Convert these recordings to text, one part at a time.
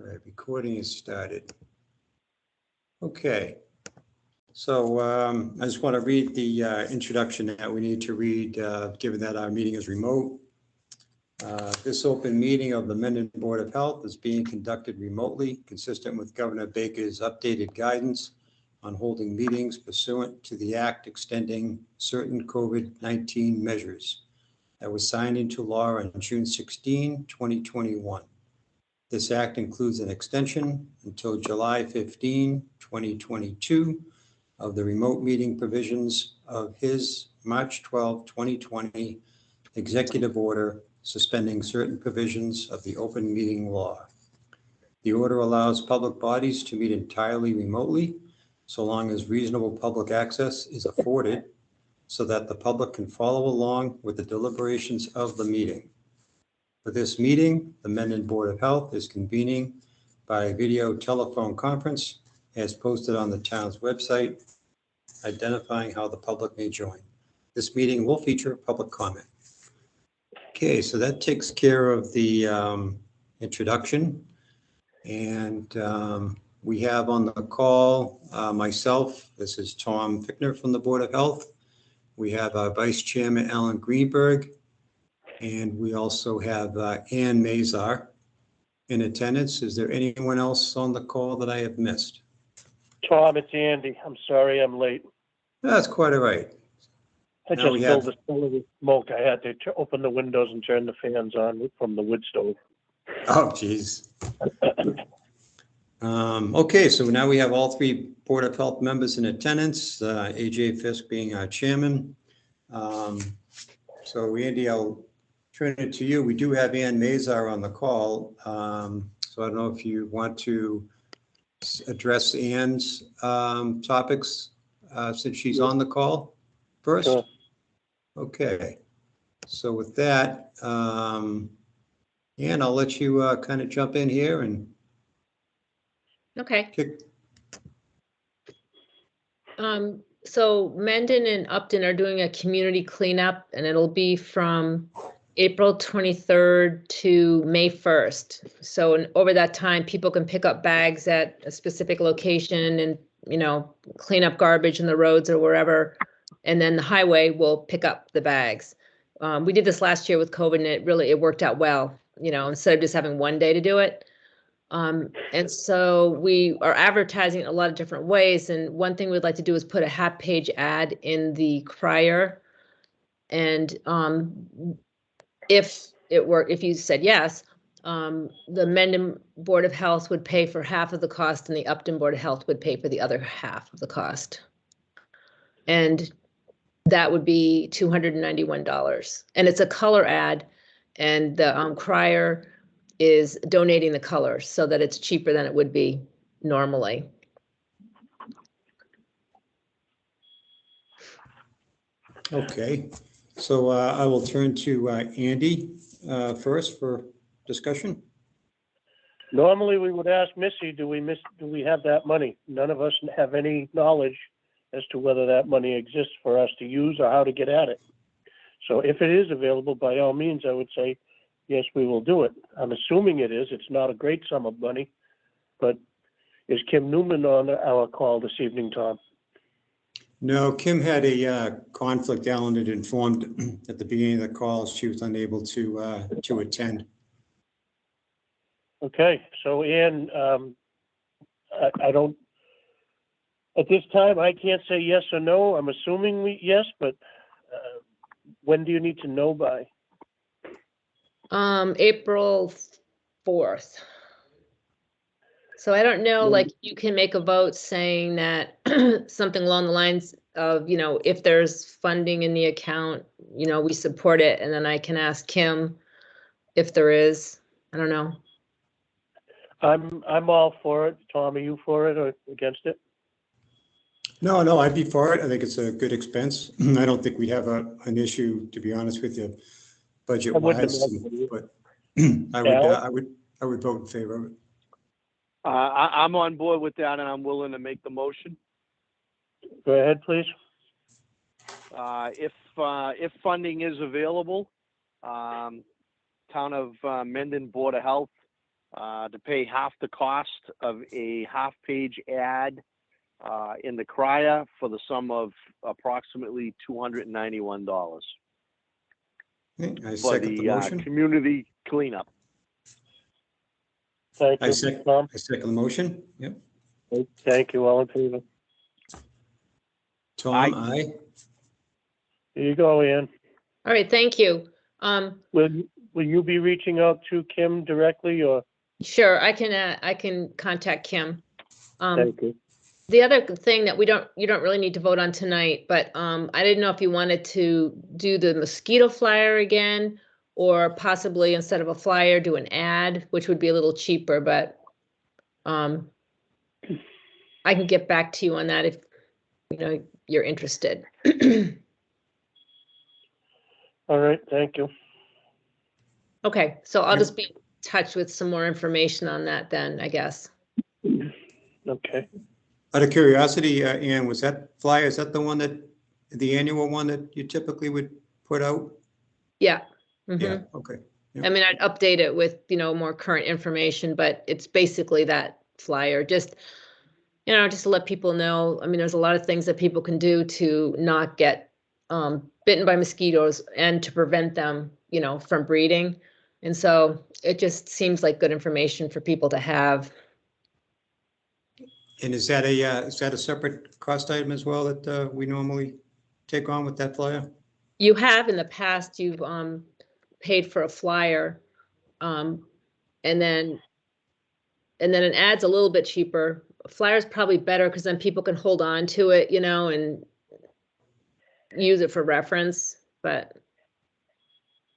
All right, recording is started. Okay, so I just want to read the introduction that we need to read, given that our meeting is remote. This open meeting of the Mendon Board of Health is being conducted remotely, consistent with Governor Baker's updated guidance on holding meetings pursuant to the act extending certain COVID-19 measures that was signed into law on June 16, 2021. This act includes an extension until July 15, 2022 of the remote meeting provisions of his March 12, 2020 executive order suspending certain provisions of the open meeting law. The order allows public bodies to meet entirely remotely so long as reasonable public access is afforded so that the public can follow along with the deliberations of the meeting. For this meeting, the Mendon Board of Health is convening by video telephone conference as posted on the town's website, identifying how the public may join. This meeting will feature public comment. Okay, so that takes care of the introduction. And we have on the call myself, this is Tom Fickner from the Board of Health. We have our Vice Chairman, Alan Greenberg. And we also have Ann Mazar in attendance. Is there anyone else on the call that I have missed? Tom, it's Andy. I'm sorry I'm late. That's quite all right. I just filled the cellar with smoke. I had to open the windows and turn the fans on from the wood stove. Oh, geez. Okay, so now we have all three Board of Health members in attendance, AJ Fisk being our chairman. So Andy, I'll turn it to you. We do have Ann Mazar on the call. So I don't know if you want to address Ann's topics since she's on the call first. Sure. Okay. So with that, Ann, I'll let you kind of jump in here and Okay. kick. So Mendon and Upton are doing a community cleanup, and it'll be from April 23rd to May 1st. So over that time, people can pick up bags at a specific location and, you know, clean up garbage in the roads or wherever. And then the highway will pick up the bags. We did this last year with COVID, and it worked out well, you know, instead of just having one day to do it. And so we are advertising in a lot of different ways. And one thing we'd like to do is put a half-page ad in the crier. And if you said yes, the Mendon Board of Health would pay for half of the cost, and the Upton Board of Health would pay for the other half of the cost. And that would be $291. And it's a color ad, and the crier is donating the colors so that it's cheaper than it would be normally. Okay, so I will turn to Andy first for discussion. Normally, we would ask Missy, do we have that money? None of us have any knowledge as to whether that money exists for us to use or how to get at it. So if it is available, by all means, I would say, yes, we will do it. I'm assuming it is. It's not a great sum of money, but is Kim Newman on our call this evening, Tom? No, Kim had a conflict. Alan had informed at the beginning of the call she was unable to attend. Okay, so Ann, I don't, at this time, I can't say yes or no. I'm assuming yes, but when do you need to know by? April 4th. So I don't know, like you can make a vote saying that something along the lines of, you know, if there's funding in the account, you know, we support it. And then I can ask Kim if there is. I don't know. I'm all for it. Tom, are you for it or against it? No, I'd be for it. I think it's a good expense. I don't think we have an issue, to be honest with you, budget-wise. But I would vote in favor of it. I'm on board with that, and I'm willing to make the motion. Go ahead, please. If funding is available, Town of Mendon Board of Health to pay half the cost of a half-page ad in the crier for the sum of approximately $291 Okay, I for second the the motion. community cleanup. Thank I you, second, Tom. I second the motion. Yep. Thank you, all in favor. Tom, aye. Here you go, Ann. All right, thank you. Will you be reaching out to Kim directly or? Sure, I can contact Kim. Thank you. The other thing that you don't really need to vote on tonight, but I didn't know if you wanted to do the mosquito flyer again, or possibly instead of a flyer, do an ad, which would be a little cheaper, but I can get back to you on that if you're interested. All right, thank you. Okay, so I'll just be in touch with some more information on that then, I guess. Okay. Out of curiosity, Ann, was that flyer, is that the annual one that you typically would put out? Yeah. Yeah, okay. I mean, I'd update it with, more current information, but it's basically that flyer, just to let people know. I mean, there's a lot of things that people can do to not get bitten by mosquitoes and to prevent them, from breeding. And so it just seems like good information for people to have. And is that a separate cost item as well that we normally take on with that flyer? You have in the past, you've paid for a flyer, and then an ad's a little bit cheaper. A flyer's probably better because then people can hold on to it, and use it for reference. But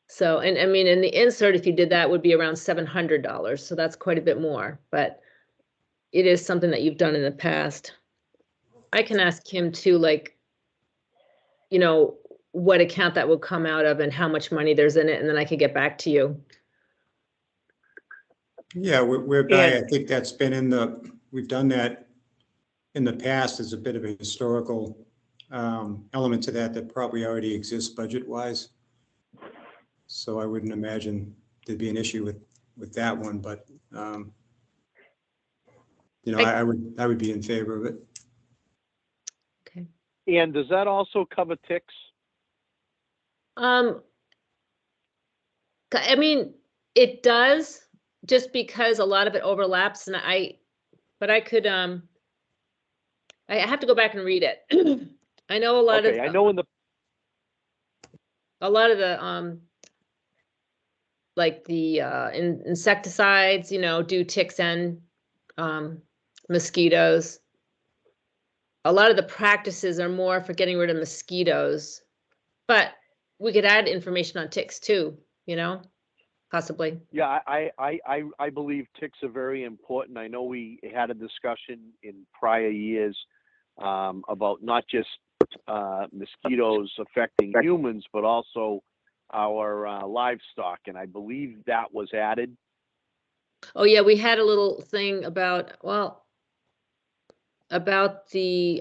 so, and I mean, and the insert, if you did that, would be around $700. So that's quite a bit more, but it is something that you've done in the past. I can ask him too, like, what account that would come out of and how much money there's in it, and then I could get back to you. Yeah, whereby I think that's been we've done that in the past as a bit of a historical element to that probably already exists budget-wise. So I wouldn't imagine there'd be an issue with that one, but I would be in favor of it. Okay. And does that also cover ticks? I mean, it does, just because a lot of it overlaps, and but I could, I have to go back and read it. I know a lot of, I know like the insecticides, do ticks and mosquitoes. A lot of the practices are more for getting rid of mosquitoes, but we could add information on ticks too, possibly. Yeah, I believe ticks are very important. I know we had a discussion in prior years about not just mosquitoes affecting humans, but also our livestock, and I believe that was added. Oh yeah, we had a little thing about the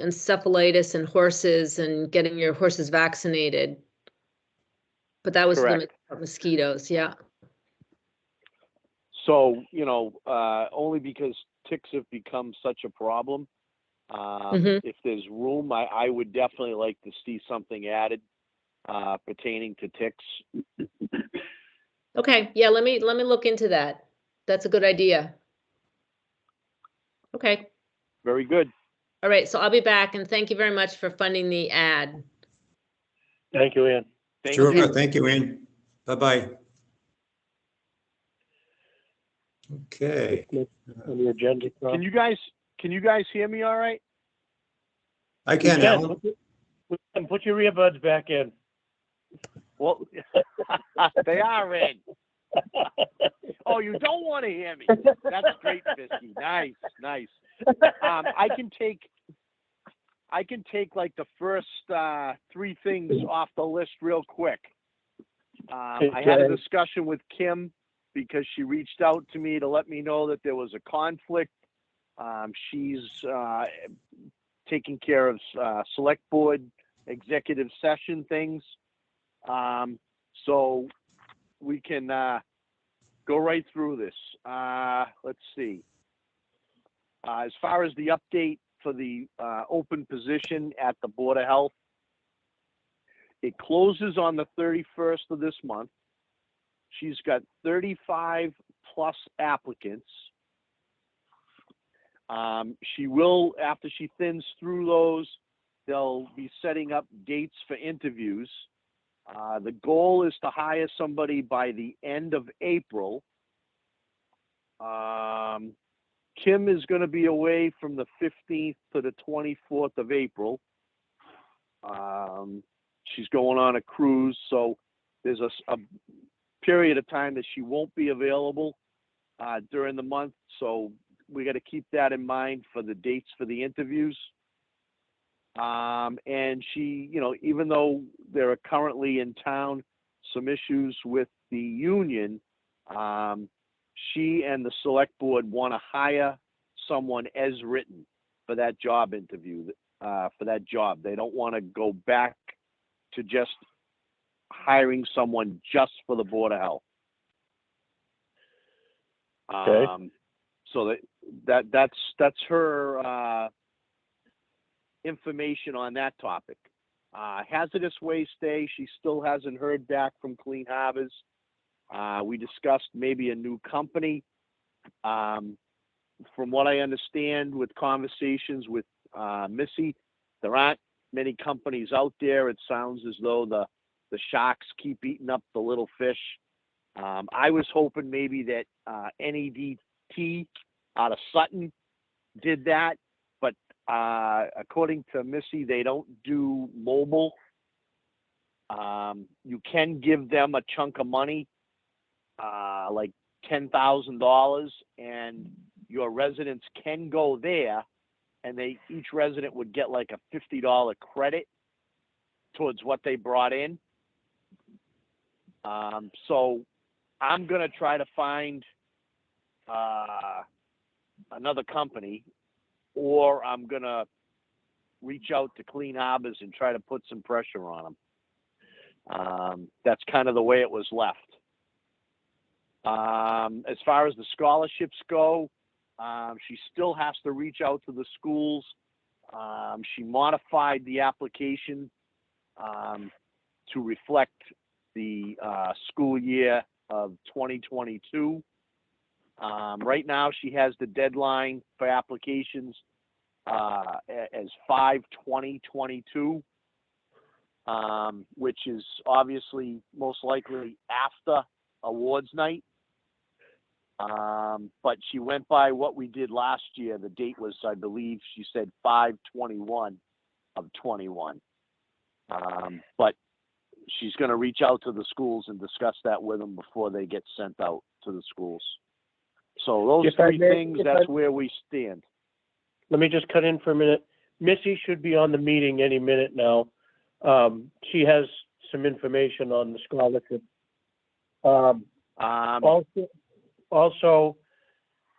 encephalitis in horses and getting your horses vaccinated, but that was limited to mosquitoes. Yeah. So, only because ticks have become such a problem, if there's room, I would definitely like to see something added pertaining to ticks. Okay. Yeah. Let me look into that. That's a good idea. Okay. Very good. All right. So I'll be back, and thank you very much for funding the ad. Thank you, Ann. Sure. Thank you, Ann. Bye-bye. Okay. On the agenda. Can you guys hear me all right? I can, Alan. Put your earbuds back in. Well, they are in. Oh, you don't want to hear me. That's great, Fisky. Nice. I can take like the first three things off the list real quick. I had a discussion with Kim because she reached out to me to let me know that there was a conflict. She's taking care of select board executive session things. So we can go right through this. Let's see. As far as the update for the open position at the Board of Health, it closes on the 31st of this month. She's got 35 plus applicants. She will, after she thins through those, they'll be setting up dates for interviews. The goal is to hire somebody by the end of April. Kim is going to be away from the 15th to the 24th of April. She's going on a cruise, so there's a period of time that she won't be available during the month. So we got to keep that in mind for the dates for the interviews. And she, you know, even though there are currently in town some issues with the union, she and the select board want to hire someone as written for that job interview, for that job. They don't want to go back to just hiring someone just for the Board of Health. Okay. So that's her information on that topic. Hazardous Waste Day, she still hasn't heard back from Clean Harbors. We discussed maybe a new company. From what I understand with conversations with Missy, there aren't many companies out there. It sounds as though the sharks keep eating up the little fish. I was hoping maybe that NEDT out of Sutton did that, but according to Missy, they don't do mobile. You can give them a chunk of money, like $10,000, and your residents can go there, and each resident would get like a $50 credit towards what they brought in. So I'm gonna try to find another company, or I'm gonna reach out to Clean Harbors and try to put some pressure on them. That's kind of the way it was left. As far as the scholarships go, she still has to reach out to the schools. She modified the application to reflect the school year of 2022. Right now, she has the deadline for applications as 5/20/22, which is obviously most likely after awards night. But she went by what we did last year. The date was, I believe, she said 5/21/21. But she's going to reach out to the schools and discuss that with them before they get sent out to the schools. So those three things, that's where we stand. Let me just cut in for a minute. Missy should be on the meeting any minute now. She has some information on the scholarship. Also,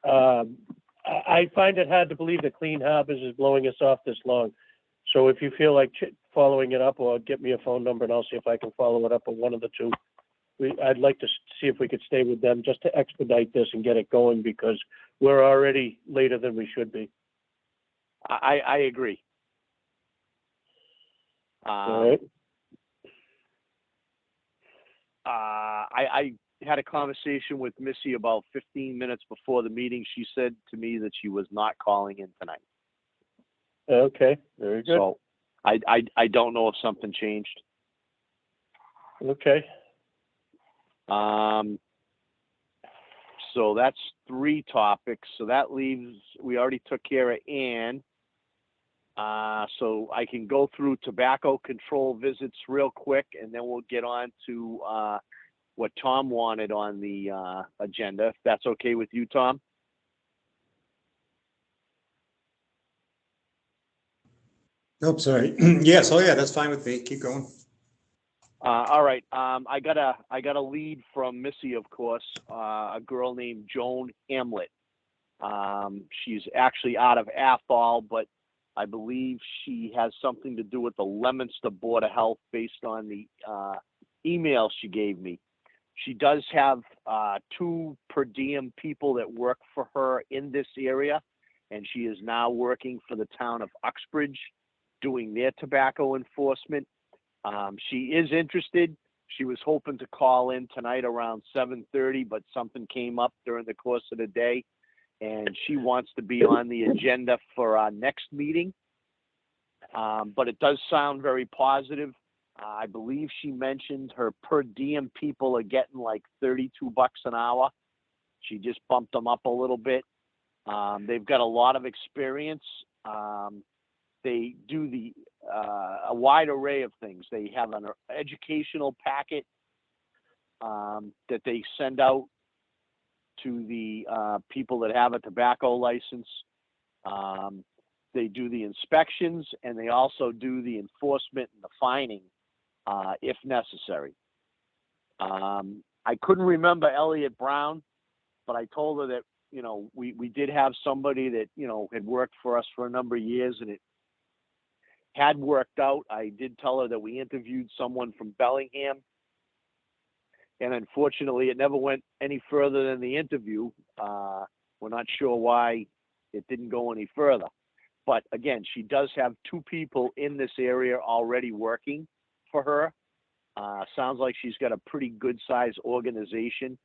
I find it hard to believe that Clean Harbors is blowing us off this long. So if you feel like following it up, or get me a phone number and I'll see if I can follow it up on one of the two. I'd like to see if we could stay with them just to expedite this and get it going, because we're already later than we should be. I agree. All right. I had a conversation with Missy about 15 minutes before the meeting. She said to me that she was not calling in tonight. Okay, very good. So I don't know if something changed. Okay. So that's 3 topics. So that leaves, we already took care of Ann. So I can go through tobacco control visits real quick, and then we'll get on to what Tom wanted on the agenda, if that's okay with you, Tom. Oops, sorry. Yes, oh yeah, that's fine with me. Keep going. All right. I got a lead from Missy, of course, a girl named Joan Hamlet. She's actually out of Athol, but I believe she has something to do with the Leominster Board of Health based on the email she gave me. She does have 2 per diem people that work for her in this area, and she is now working for the town of Uxbridge doing their tobacco enforcement. She is interested. She was hoping to call in tonight around 7:30, but something came up during the course of the day, and she wants to be on the agenda for our next meeting. But it does sound very positive. I believe she mentioned her per diem people are getting like $32 an hour. She just bumped them up a little bit. They've got a lot of experience. They do a wide array of things. They have an educational packet that they send out to the people that have a tobacco license. They do the inspections, and they also do the enforcement and the fining if necessary. I couldn't remember Elliot Brown, but I told her that, you know, we did have somebody that, you know, had worked for us for a number of years, and it had worked out. I did tell her that we interviewed someone from Bellingham, and unfortunately it never went any further than the interview. We're not sure why it didn't go any further. But again, she does have 2 people in this area already working for her. Sounds like she's got a pretty good size organization,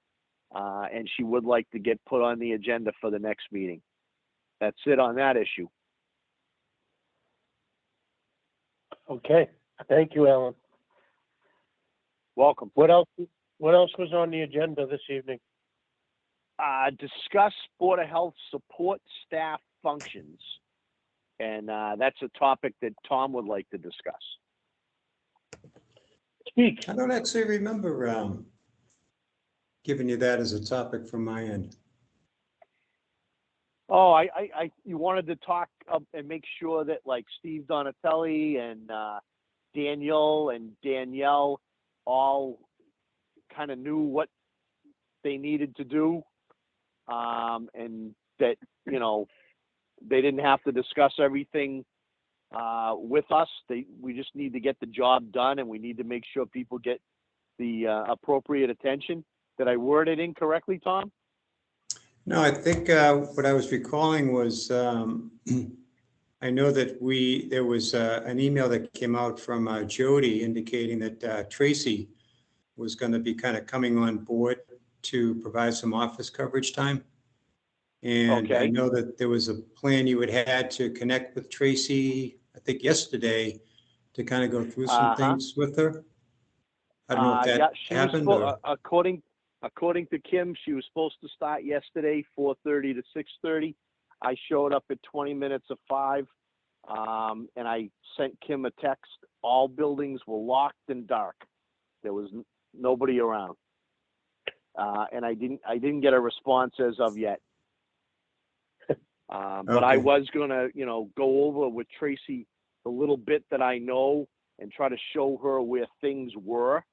and she would like to get put on the agenda for the next meeting. That's it on that issue. Okay, thank you, Alan. Welcome. What else was on the agenda this evening? Discuss Board of Health support staff functions. And that's a topic that Tom would like to discuss. Speak. I don't actually remember giving you that as a topic from my end. Oh, you wanted to talk and make sure that like Steve Donatelli and Daniel and Danielle all kind of knew what they needed to do, and that, you know, they didn't have to discuss everything with us. We just need to get the job done, and we need to make sure people get the appropriate attention. Did I word it incorrectly, Tom? No, I think what I was recalling was I know that there was an email that came out from Jody indicating that Tracy was going to be kind of coming on board to provide some office coverage time. And Okay. I know that there was a plan you had to connect with Tracy, I think yesterday, to kind of go through some things with her. I don't know if that happened. According to Kim, she was supposed to start yesterday, 4:30 to 6:30. I showed up at 20 minutes of 5, and I sent Kim a text. All buildings were locked and dark. There was nobody around, and I didn't get a response as of yet. But I was gonna, you know, go over with Tracy the little bit that I know and try to show her where things were.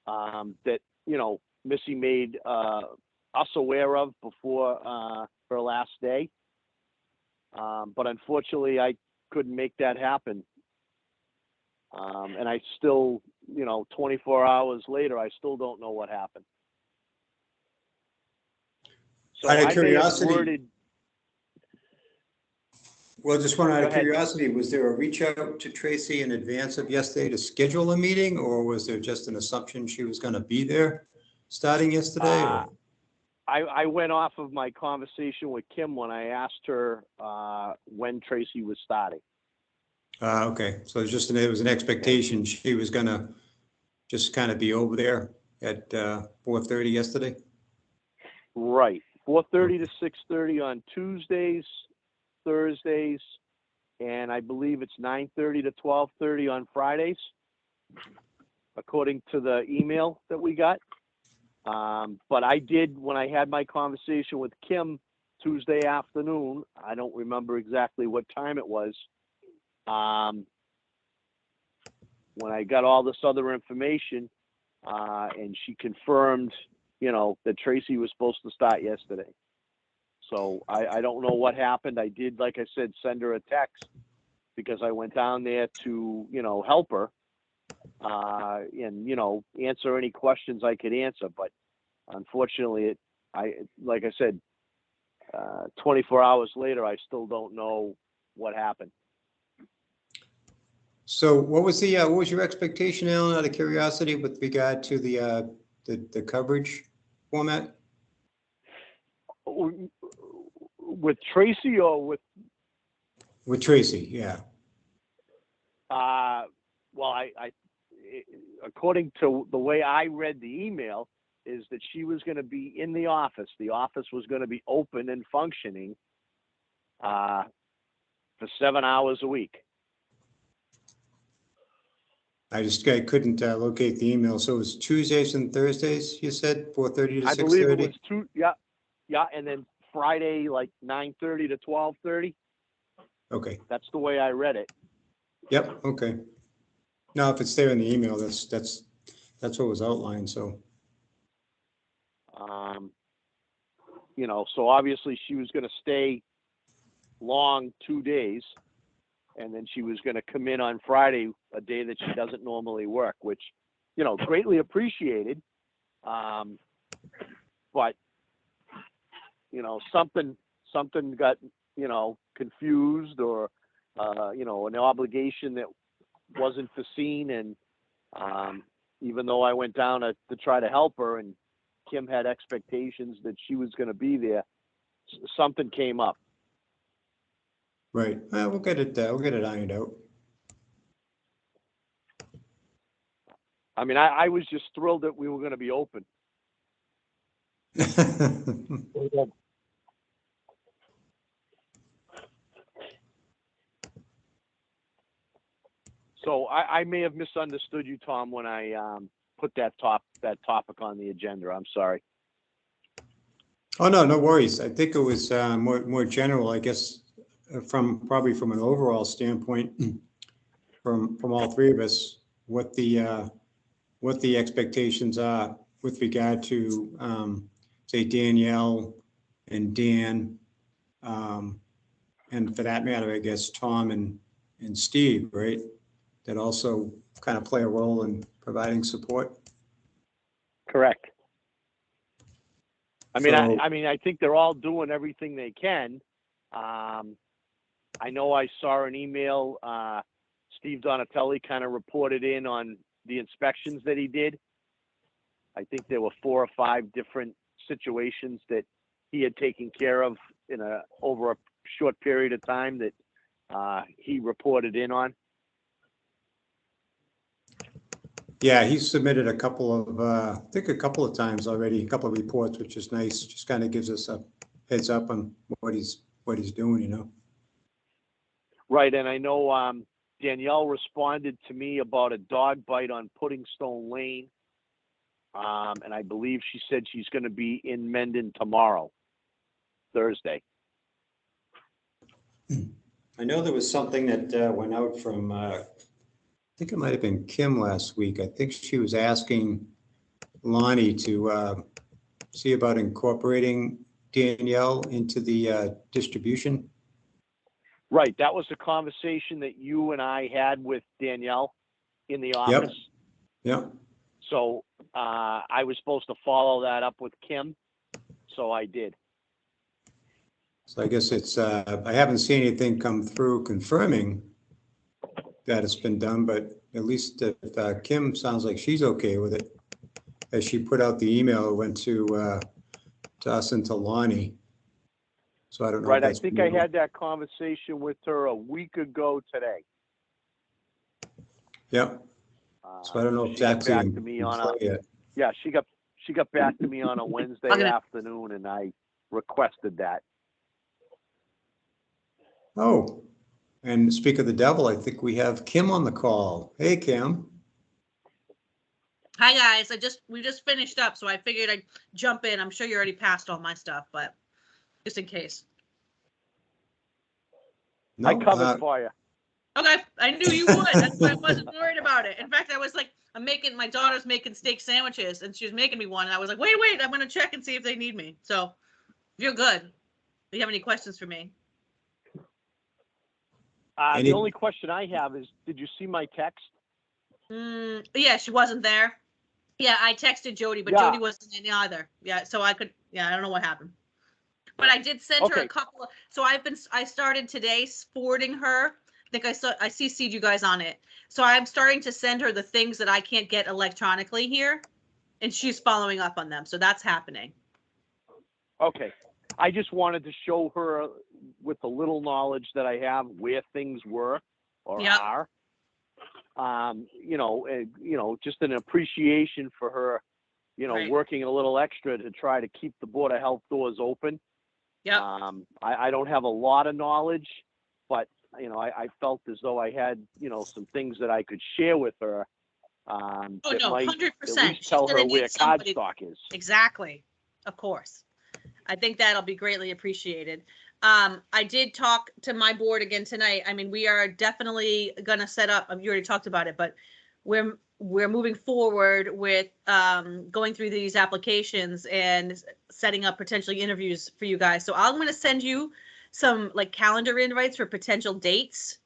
That, you know, Missy made us aware of before her last day. But unfortunately, I couldn't make that happen. And I still, you know, 24 hours later, I still don't know what happened. So Out of I may have curiosity, worded. well, just one out Go of ahead. curiosity, was there a reach out to Tracy in advance of yesterday to schedule a meeting, or was there just an assumption she was going to be there starting yesterday? I went off of my conversation with Kim when I asked her when Tracy was starting. Okay, so it was an expectation she was going to just kind of be over there at 4:30 yesterday? Right, 4:30 to 6:30 on Tuesdays, Thursdays, and I believe it's 9:30 to 12:30 on Fridays, according to the email that we got. But I did, when I had my conversation with Kim Tuesday afternoon, I don't remember exactly what time it was. When I got all this other information, and she confirmed, you know, that Tracy was supposed to start yesterday. So I don't know what happened. I did, like I said, send her a text because I went down there to, you know, help her. and, answer any questions I could answer. But unfortunately, like I said, 24 hours later, I still don't know what happened. So what was your expectation, Alan, out of curiosity with regard to the coverage format? With Tracy or with? With Tracy, yeah. Well, according to the way I read the email, is that she was going to be in the office. The office was going to be open and functioning for 7 hours a week. I couldn't locate the email. So it was Tuesdays and Thursdays, you said, 4:30 to 6:30? I believe it was yeah, and then Friday, like 9:30 to 12:30. Okay. That's the way I read it. Yep, okay. Now, if it's there in the email, that's what was outlined, so. So obviously she was going to stay long 2 days, and then she was going to come in on Friday, a day that she doesn't normally work, which, greatly appreciated. But, something got, confused, or, an obligation that wasn't foreseen. And even though I went down to try to help her, and Kim had expectations that she was going to be there, something came up. Right. We'll get it ironed out. I mean, I was just thrilled that we were going to be open. So I may have misunderstood you, Tom, when I put that topic on the agenda. I'm sorry. Oh, no worries. I think it was more general, I guess, probably from an overall standpoint, from all three of us, what the expectations are with regard to, say, Danielle and Dan, and for that matter, I guess, Tom and Steve, right? That also kind of play a role in providing support. Correct. I think they're all doing everything they can. I know I saw an email. Steve Donatelli kind of reported in on the inspections that he did. I think there were 4 or 5 different situations that he had taken care of over a short period of time that he reported in on. Yeah, he's submitted a couple of times already, a couple of reports, which is nice. Just kind of gives us a heads up on what he's doing, Right, and I know Danielle responded to me about a dog bite on Pudding Stone Lane, and I believe she said she's going to be in Mendon tomorrow, Thursday. I know there was something that went out from, I think it might have been Kim last week. I think she was asking Lonnie to see about incorporating Danielle into the distribution. Right, that was the conversation that you and I had with Danielle in the office. Yep. So I was supposed to follow that up with Kim, so I did. So I guess it's, I haven't seen anything come through confirming that it's been done, but at least if Kim sounds like she's okay with it, as she put out the email, it went to us and to Lonnie. So I don't know. Right, I think I had that conversation with her a week ago today. Yep. So I don't know exactly. Back to me on she got back to me on a Wednesday afternoon, and I requested that. Oh, and speak of the devil, I think we have Kim on the call. Hey, Kim. Hi guys, we just finished up, so I figured I'd jump in. I'm sure you already passed all my stuff, but just in case. No, I covered for you. Okay, I knew you would. That's why I wasn't worried about it. In fact, I was like, my daughter's making steak sandwiches, and she was making me one, and I was like, wait, I'm gonna check and see if they need me. So, you're good. Do you have any questions for me? The only question I have is, did you see my text? Yeah, she wasn't there. Yeah, I texted Jody, but Yeah. Jody wasn't in either. Yeah, so I don't know what happened. But I did send her a Okay. couple of, so I started today forwarding her. I think I CC'd you guys on it. So I'm starting to send her the things that I can't get electronically here, and she's following up on them. So that's happening. Okay. I just wanted to show her with the little knowledge that I have where things were or Yep. are. Just an appreciation for her, Right. working a little extra to try to keep the Board of Health doors open. Yep. I don't have a lot of knowledge, but I felt as though I had, some things that I could share with her. Oh That no, might 100%. at least She's tell gonna her need where somebody. cardstock is. Exactly. Of course. I think that'll be greatly appreciated. I did talk to my board again tonight. I mean, we are definitely going to set up, you already talked about it, but we're moving forward with going through these applications and setting up potentially interviews for you guys. So I'm going to send you some like calendar invites for potential dates.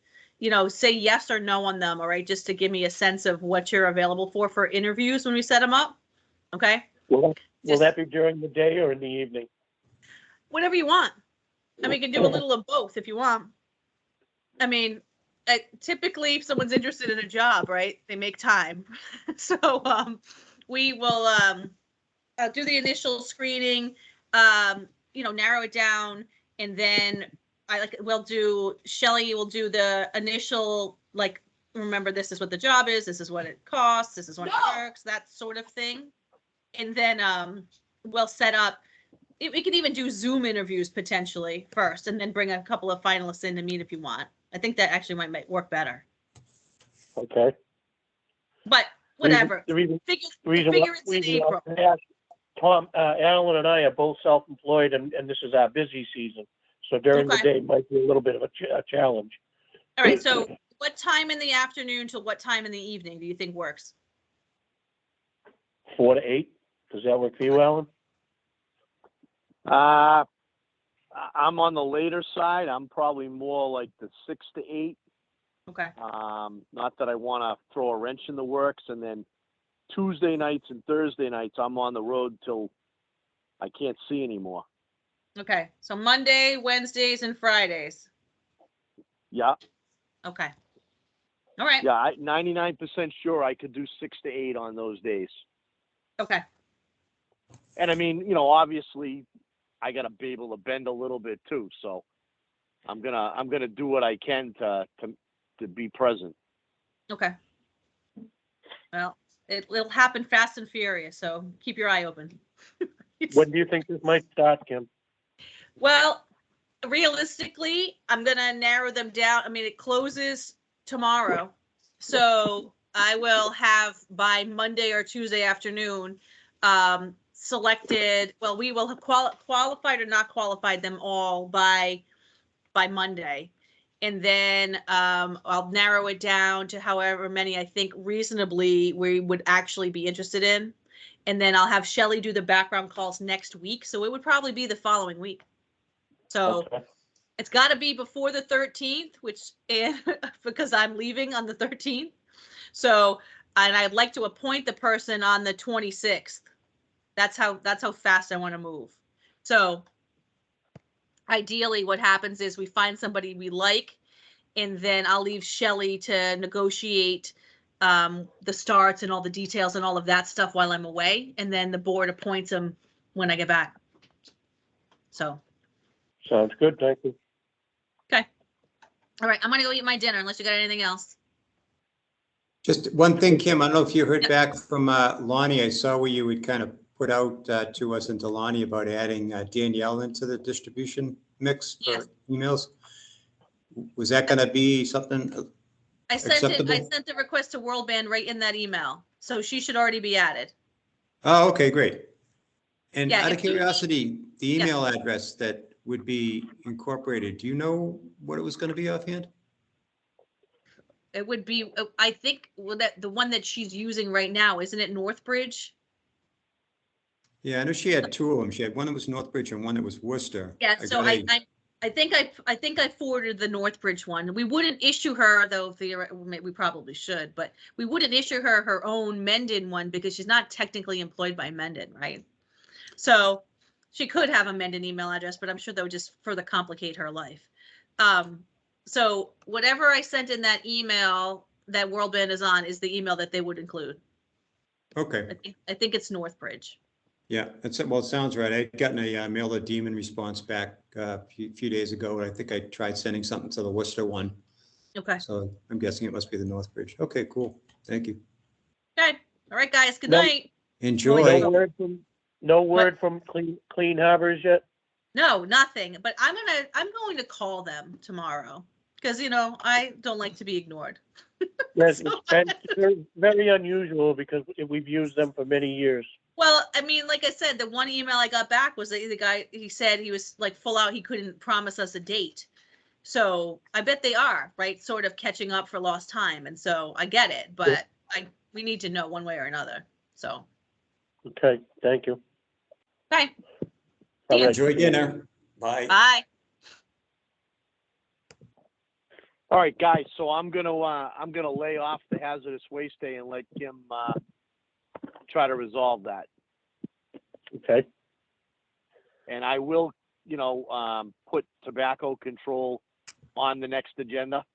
Say yes or no on them, all right? Just to give me a sense of what you're available for interviews when we set them up. Okay? Will that be during the day or in the evening? Whatever you want. I mean, you can do a little of both if you want. I mean, typically if someone's interested in a job, right, they make time. So we will do the initial screening, narrow it down, and then Shelley will do the initial, like, remember, this is what the job is, this is what it costs, this is when it works, that sort of thing. And then we'll set up, we could even do Zoom interviews potentially first, and then bring a couple of finalists in to meet if you want. I think that actually might work better. Okay. But whatever. The reason Figure it's in reason April. I asked, Tom, Alan and I are both self-employed, and this is our busy season. So during the Okay. day might be a little bit of a challenge. All right. So what time in the afternoon to what time in the evening do you think works? 4 to 8. Does that work for you, Alan? I'm on the later side. I'm probably more like the 6 to 8. Okay. Not that I want to throw a wrench in the works. And then Tuesday nights and Thursday nights, I'm on the road till I can't see anymore. Okay. So Monday, Wednesdays, and Fridays. Yeah. Okay. All right. Yeah. 99% sure I could do 6 to 8 on those days. Okay. And I mean, obviously I got to be able to bend a little bit too. So I'm going to do what I can to be present. Okay. Well, it'll happen fast and furious, so keep your eye open. When do you think this might start, Kim? Well, realistically, I'm going to narrow them down. I mean, it closes tomorrow. So I will have by Monday or Tuesday afternoon selected, well, we will have qualified or not qualified them all by Monday. And then I'll narrow it down to however many I think reasonably we would actually be interested in. And then I'll have Shelley do the background calls next week. So it would probably be the following week. So Okay. it's got to be before the 13th, because I'm leaving on the 13th. So, and I'd like to appoint the person on the 26th. That's how fast I want to move. So ideally what happens is we find somebody we like, and then I'll leave Shelley to negotiate the starts and all the details and all of that stuff while I'm away. And then the board appoints them when I get back. So. Sounds good. Thank you. Okay. All right. I'm going to go eat my dinner unless you got anything else. Just one thing, Kim, I don't know if you heard back from Lonnie. I saw where you would kind of put out to us and to Lonnie about adding Danielle into the distribution mix for Yes. emails. Was that going to be something acceptable? I sent the request to World Band right in that email. So she should already be added. Oh, okay, great. And Yeah, out of if you need- curiosity, the email address that would be incorporated, do you know what it was going to be offhand? It would be, I think, the one that she's using right now, isn't it Northbridge? Yeah, I know she had two of them. She had one that was Northbridge and one that was Worcester. Yeah, so I I think I forwarded the Northbridge one. We wouldn't issue her, though we probably should, but we wouldn't issue her her own Mendon one because she's not technically employed by Mendon, right? So she could have a Mendon email address, but I'm sure that would just further complicate her life. So whatever I sent in that email that World Band is on is the email that they would include. Okay. I think it's Northbridge. Yeah, well, it sounds right. I'd gotten a mail a demon response back a few days ago. And I think I tried sending something to the Worcester one. Okay. So I'm guessing it must be the Northbridge. Okay, cool. Thank you. Okay. All right, guys. Good No. night. Enjoy. No word from Clean Harbors yet? No, nothing. But I'm going to call them tomorrow because I don't like to be ignored. Yes, it's very unusual because we've used them for many years. Well, I mean, like I said, the one email I got back was the guy, he said he was like full out. He couldn't promise us a date. So I bet they are, right? Sort of catching up for lost time. And so I get it, but we need to know one way or another. So. Okay, thank you. Okay. All right. Enjoy dinner. Bye. Bye. All right, guys. So I'm gonna lay off the hazardous waste day and let Kim try to resolve that. Okay. And I will, put tobacco control on the next agenda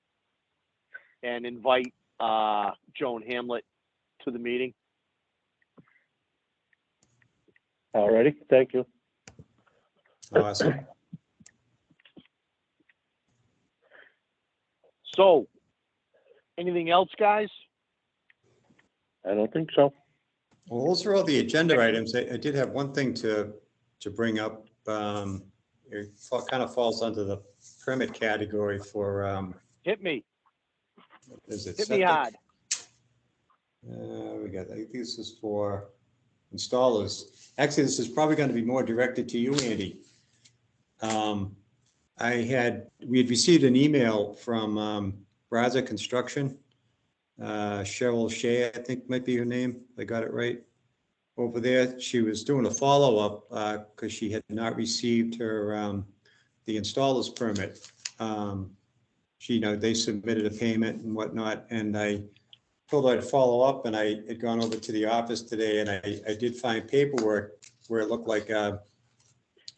and invite Joan Hamlet to the meeting. All righty. Thank you. Awesome. So, anything else, guys? I don't think so. Well, those are all the agenda items. I did have one thing to bring up. It kind of falls under the permit category for, Hit me. is it Hit me septic? hard. I think this is for installers. Actually, this is probably going to be more directed to you, Andy. We had received an email from Braza Construction. Cheryl Shea, I think might be her name. I got it right. Over there, she was doing a follow-up because she had not received her the installer's permit. They submitted a payment and whatnot, and I told her I'd follow up, and I had gone over to the office today, and I did find paperwork where it looked like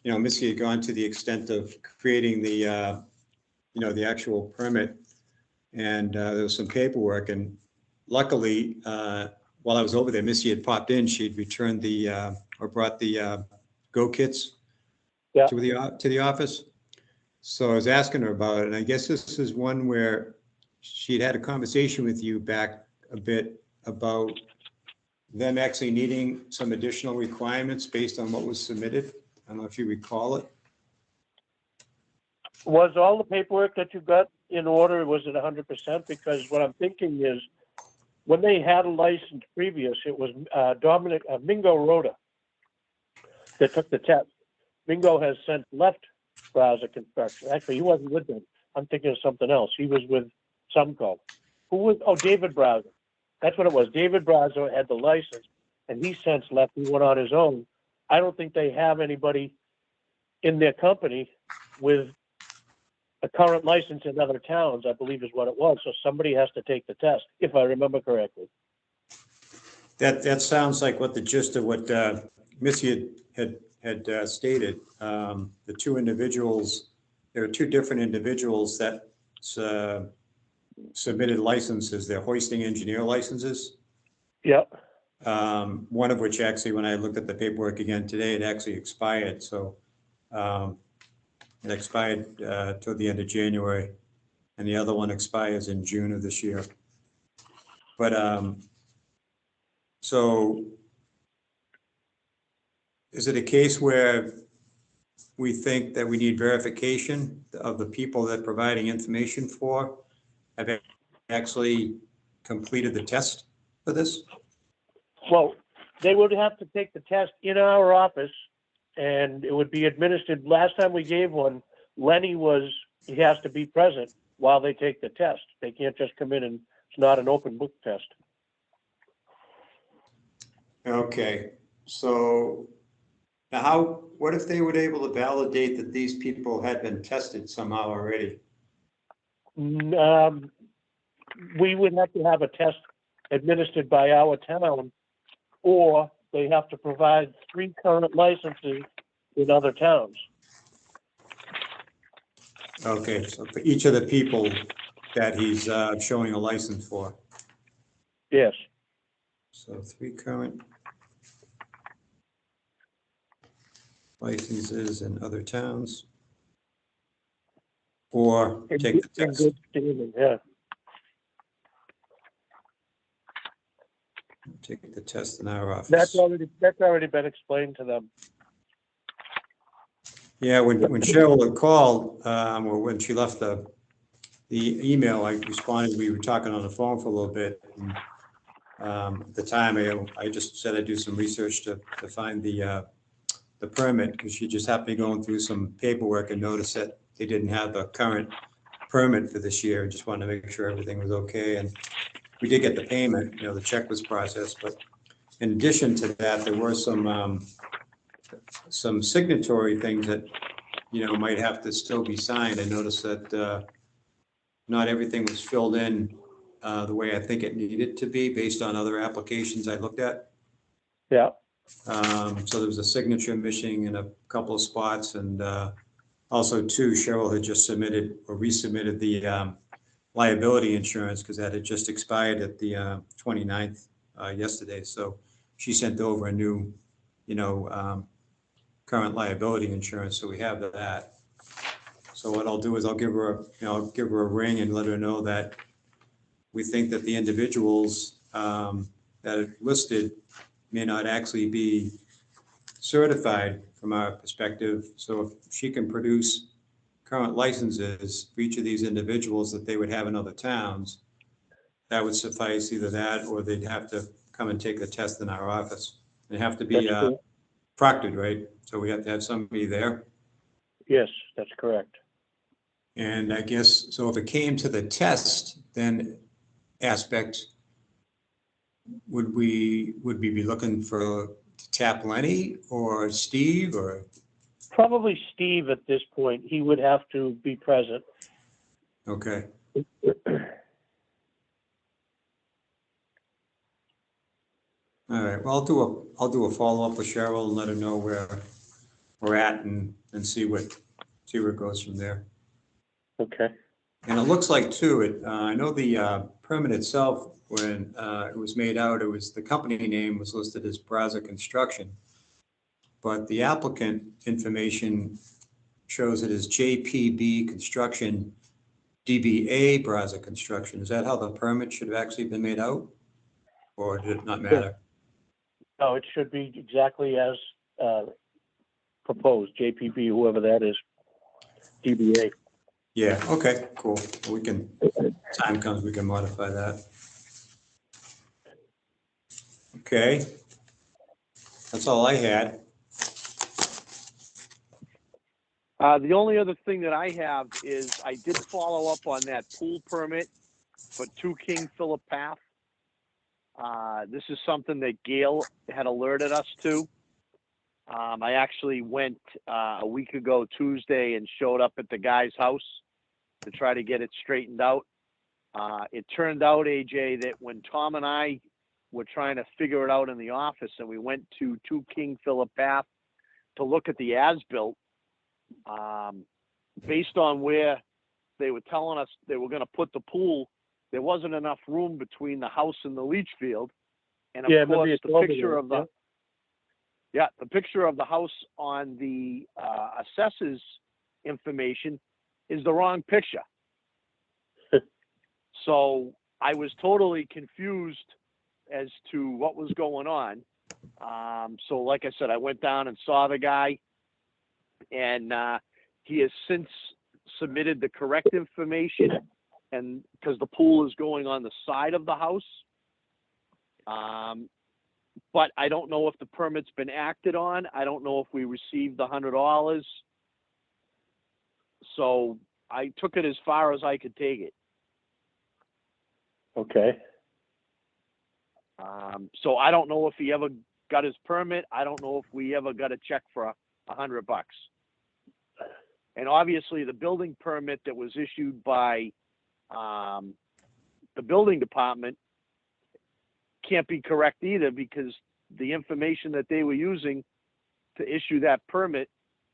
Missy had gone to the extent of creating the the actual permit, and there was some paperwork, and luckily, while I was over there, Missy had popped in. She'd returned or brought the Go kits to the office. So I was asking her about it, and I guess this is one where she'd had a conversation with you back a bit about them actually needing some additional requirements based on what was submitted. I don't know if you recall it. Was all the paperwork that you got in order? Was it 100%? Because what I'm thinking is, when they had a license previous, it was Mingo Rhoda that took the test. Mingo has since left Braza Construction. Actually, he wasn't with them. I'm thinking of something else. He was with Sumco. Who was? Oh, David Braza. That's what it was. David Braza had the license, and he since left. He went on his own. I don't think they have anybody in their company with a current license in other towns, I believe is what it was. So somebody has to take the test, if I remember correctly. That sounds like what the gist of what Missy had stated. The two individuals, there are two different individuals that submitted licenses. They're hoisting engineer licenses. Yep. One of which actually, when I looked at the paperwork again today, it actually expired. So it expired toward the end of January, and the other one expires in June of this year. But so is it a case where we think that we need verification of the people that providing information for have actually completed the test for this? Well, they would have to take the test in our office, and it would be administered. Last time we gave one, Lenny he has to be present while they take the test. They can't just come in, and it's not an open book test. Okay, so Now, what if they were able to validate that these people had been tested somehow already? We would have to have a test administered by our town, or they have to provide 3 current licenses in other towns. Okay, so for each of the people that he's showing a license for. Yes, So 3 current licenses in other towns. Or in take the in test. good standing, yeah. Take the test in our office. That's already been explained to them. Yeah, when Cheryl had called, or when she left the email, I responded, we were talking on the phone for a little bit. And, at the time, I just said I'd do some research to find the permit, because she just happened to be going through some paperwork and noticed that they didn't have the current permit for this year. Just wanted to make sure everything was okay. And we did get the payment, the check was processed, but in addition to that, there were some signatory things that, might have to still be signed. I noticed that not everything was filled in the way I think it needed to be based on other applications I looked at. Yeah, So there was a signature missing in a couple of spots, and also too, Cheryl had just submitted or resubmitted the liability insurance because that had just expired at the 29th yesterday. So she sent over a new, current liability insurance. So we have that. So what I'll do is I'll give her a ring and let her know that we think that the individuals that are listed may not actually be certified from our perspective. So if she can produce current licenses for each of these individuals that they would have in other towns, that would suffice. Either that, or they'd have to come and take the test in our office. They have to be that's cool. proctored, right? So we have to have somebody there. Yes, that's correct. And I guess, so if it came to the test, then aspect, would we be looking for to tap Lenny or Steve or? Probably Steve at this point. He would have to be present. Okay. All right, well, I'll do a follow-up with Cheryl and let her know where we're at and see where it goes from there. Okay. And it looks like too, I know the permit itself, when it was made out, the company name was listed as Braza Construction. But the applicant information shows it as JPB Construction, DBA Braza Construction. Is that how the permit should have actually been made out? Or did it not matter? No, it should be exactly as proposed, JPB, whoever that is, DBA. Yeah, okay, cool. We can, time comes, we can modify that. Okay. That's all I had. The only other thing that I have is I did follow up on that pool permit for 2 King Philip Path. This is something that Gail had alerted us to. I actually went a week ago Tuesday and showed up at the guy's house to try to get it straightened out. It turned out, AJ, that when Tom and I were trying to figure it out in the office and we went to 2 King Philip Path to look at the as-built, based on where they were telling us they were going to put the pool, there wasn't enough room between the house and the leach field. And of course, the picture of the picture of the house on the assessor's information is the wrong picture. So I was totally confused as to what was going on. So like I said, I went down and saw the guy, and he has since submitted the correct information, and because the pool is going on the side of the house. But I don't know if the permit's been acted on. I don't know if we received the $100. So I took it as far as I could take it. Okay. So I don't know if he ever got his permit. I don't know if we ever got a check for $100. And obviously the building permit that was issued by the building department can't be correct either, because the information that they were using to issue that permit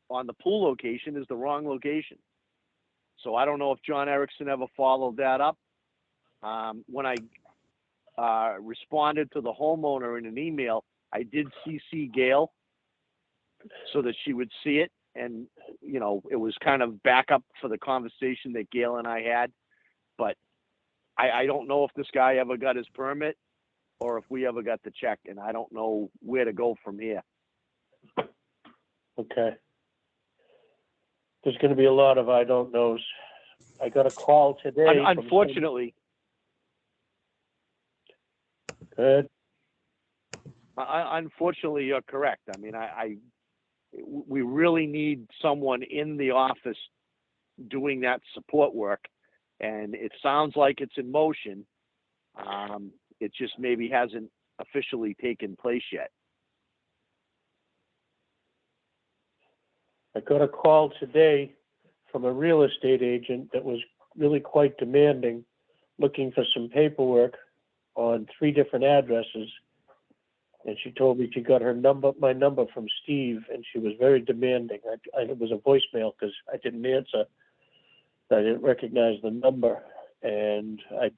on the pool location is the wrong location. So I don't know if John Erickson ever followed that up. When I responded to the homeowner in an email, I did CC Gail so that she would see it. And, you know, it was kind of backup for the conversation that Gail and I had. But I don't know if this guy ever got his permit or if we ever got the check, and I don't know where to go from here. Okay. There's going to be a lot of I don't knows. I got a call today. Unfortunately. Good. Unfortunately, you're correct. I mean, we really need someone in the office doing that support work, and it sounds like it's in motion. It just maybe hasn't officially taken place yet. I got a call today from a real estate agent that was really quite demanding, looking for some paperwork on 3 different addresses. And she told me she got my number from Steve, and she was very demanding. It was a voicemail because I didn't answer. I didn't recognize the number. And I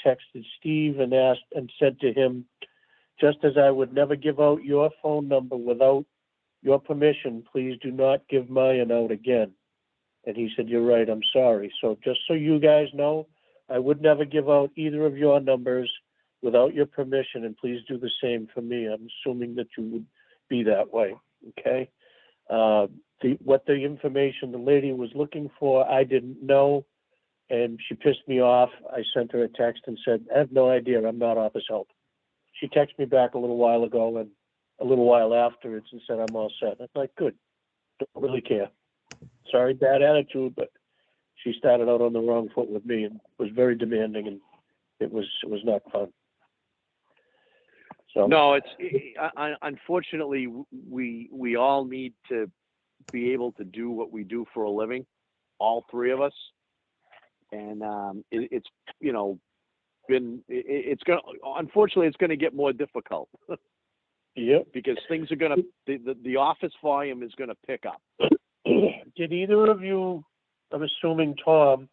texted Steve and asked and said to him, just as I would never give out your phone number without your permission, please do not give mine out again. And he said, you're right, I'm sorry. So just so you guys know, I would never give out either of your numbers without your permission, and please do the same for me. I'm assuming that you would be that way, okay? What the information the lady was looking for, I didn't know, and she pissed me off. I sent her a text and said, I have no idea, I'm not office help. She texted me back a little while ago and a little while afterwards and said, I'm all set. I'm like, good, don't really care. Sorry, bad attitude, but she started out on the wrong foot with me and was very demanding, and it was not fun. So no, unfortunately, we all need to be able to do what we do for a living, all 3 of us. And it's, you know, unfortunately, it's going to get more difficult. Yep. Because things are going to, the office volume is going to pick up. Did either of you, I'm assuming Tom,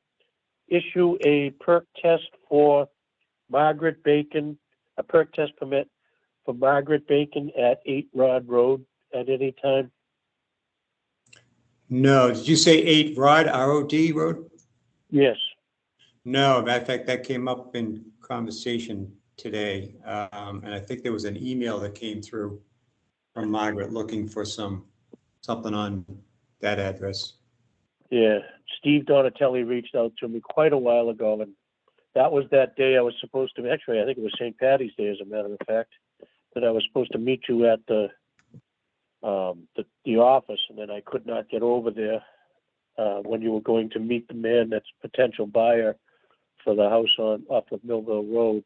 issue a perk test for Margaret Bacon, a perk test permit for Margaret Bacon at 8 Rod Road at any time? No, did you say 8 R-O-D Road? Yes. No, matter of fact, that came up in conversation today. And I think there was an email that came through from Margaret looking for something on that address. Yeah, Steve Donatelli reached out to me quite a while ago, and that was that day I was supposed to, actually, I think it was St. Patty's Day, as a matter of fact, that I was supposed to meet you at the office, and then I could not get over there when you were going to meet the man that's potential buyer for the house off of Millville Road.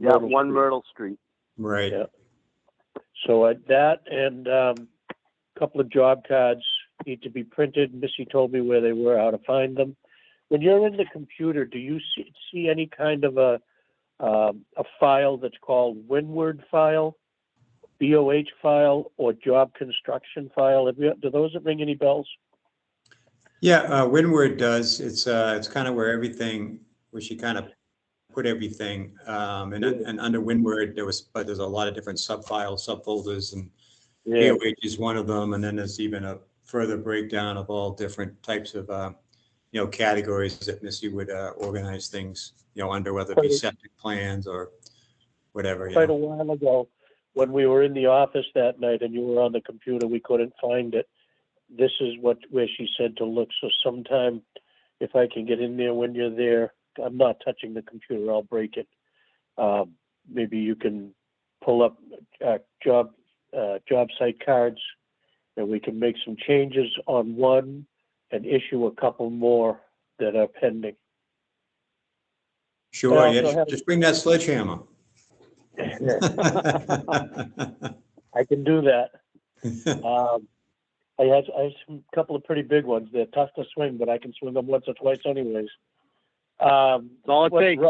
Myrtle Street. Right. Yeah. So that and a couple of job cards need to be printed. Missy told me where they were, how to find them. When you're in the computer, do you see any kind of a file that's called Windward file, BOH file, or job construction file? Do those ring any bells? Yeah, Windward does. It's kind of where she kind of put everything. And under Windward, there's a lot of different subfiles, subfolders, and BOH is one of them. And then there's even a further breakdown of all different types of categories that Missy would organize things, under, whether it be septic plans or whatever. Quite a while ago, when we were in the office that night and you were on the computer, we couldn't find it. This is where she said to look. So sometime, if I can get in there when you're there, I'm not touching the computer, I'll break it. Maybe you can pull up job site cards, and we can make some changes on one and issue a couple more that are pending. Sure, yeah, just bring that sledgehammer. I can do that. I had a couple of pretty big ones. They're tough to swing, but I can swing them once or twice anyways. That's all it takes.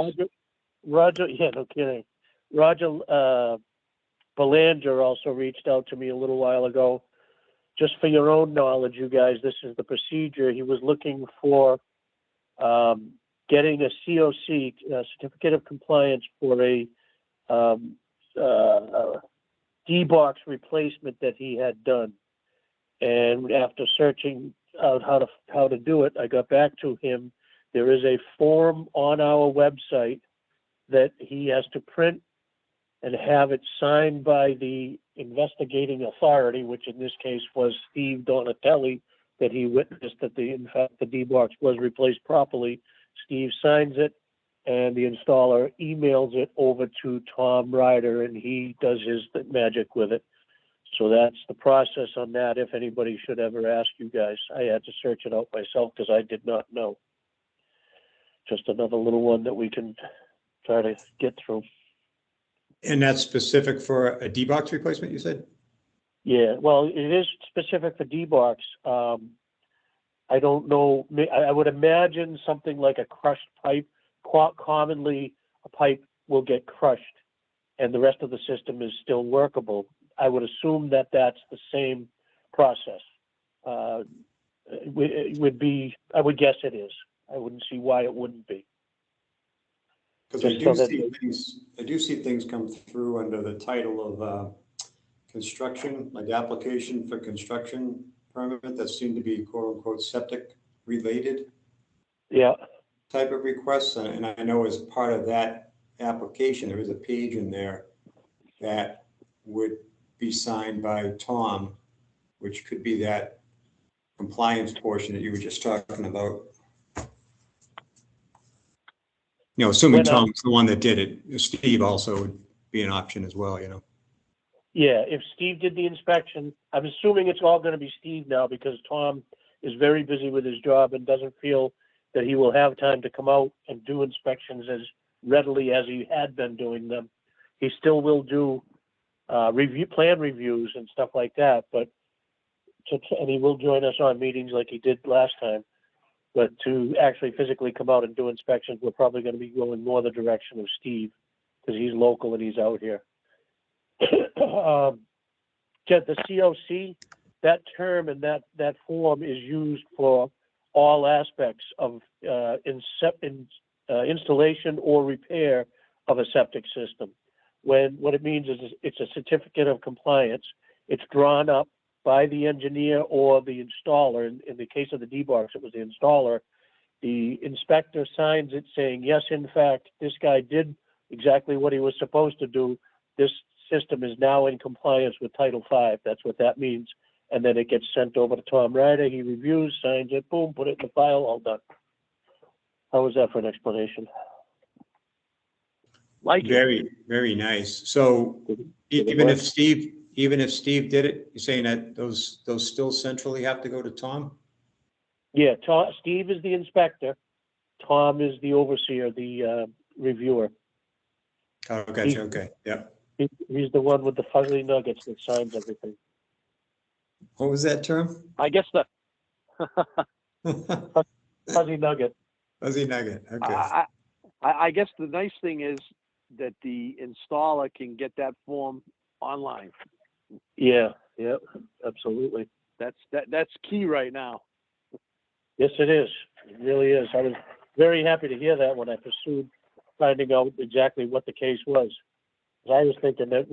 Roger, yeah, no kidding. Roger Belanger also reached out to me a little while ago. Just for your own knowledge, you guys, this is the procedure. He was looking for getting a COC, Certificate of Compliance, for a D-box replacement that he had done. And after searching out how to do it, I got back to him. There is a form on our website that he has to print and have it signed by the investigating authority, which in this case was Steve Donatelli, that he witnessed that in fact the D-box was replaced properly. Steve signs it, and the installer emails it over to Tom Ryder, and he does his magic with it. So that's the process on that. If anybody should ever ask you guys, I had to search it out myself because I did not know. Just another little one that we can try to get through. And that's specific for a D-box replacement, you said? Yeah, well, it is specific for D-box. I don't know. I would imagine something like a crushed pipe. Commonly, a pipe will get crushed, and the rest of the system is still workable. I would assume that that's the same process. It would be. I would guess it is. I wouldn't see why it wouldn't be. Because I do see things come through under the title of construction, like application for construction permit that seem to be quote unquote septic related. Yeah. Type of requests, and I know as part of that application, there is a page in there that would be signed by Tom, which could be that compliance portion that you were just talking about. You know, assuming Tom's the one that did it, Steve also would be an option as well, you know. Yeah, if Steve did the inspection, I'm assuming it's all going to be Steve now because Tom is very busy with his job and doesn't feel that he will have time to come out and do inspections as readily as he had been doing them. He still will do plan reviews and stuff like that, and he will join us on meetings like he did last time. But to actually physically come out and do inspections, we're probably going to be going more the direction of Steve because he's local and he's out here. The COC, that term and that form is used for all aspects of installation or repair of a septic system. What it means is it's a certificate of compliance. It's drawn up by the engineer or the installer. In the case of the D-box, it was the installer. The inspector signs it saying, yes, in fact, this guy did exactly what he was supposed to do. This system is now in compliance with Title V. That's what that means. And then it gets sent over to Tom Ryder. He reviews, signs it, boom, put it in the file, all done. How was that for an explanation? Very, very nice. So even if Steve did it, you're saying that those still centrally have to go to Tom? Yeah, Steve is the inspector. Tom is the overseer, the reviewer. Oh, gotcha. Okay. Yeah. He's the one with the fuzzy nuggets that signs everything. What was that term? I guess the Fuzzy nugget. Fuzzy nugget. Okay. I guess the nice thing is that the installer can get that form online. Yeah, absolutely. That's key right now. Yes, it is. It really is. I was very happy to hear that when I pursued finding out exactly what the case was. I was thinking that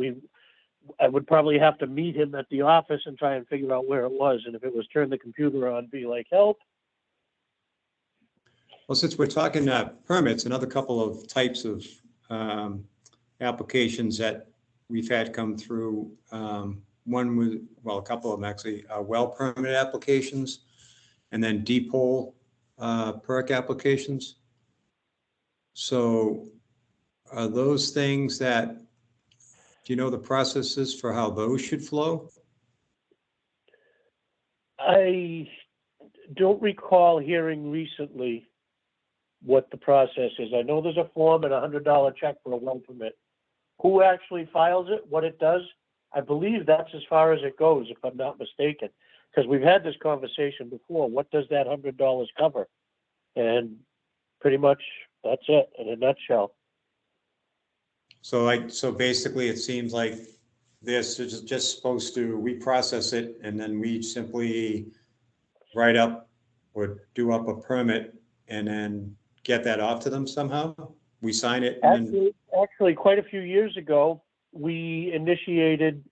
I would probably have to meet him at the office and try and figure out where it was. And if it was turn the computer on, be like, help. Well, since we're talking permits, another couple of types of applications that we've had come through. One was, well, a couple of them actually, well permit applications, and then deep hole perk applications. So are those things that, do you know the processes for how those should flow? I don't recall hearing recently what the process is. I know there's a form and $100 check for a well permit. Who actually files it, what it does, I believe that's as far as it goes, if I'm not mistaken. Because we've had this conversation before. What does that $100 cover? And pretty much that's it in a nutshell. So basically it seems like this is just supposed to, we process it and then we simply write up or do up a permit and then get that off to them somehow? We sign it and then, Actually, quite a few years ago, we initiated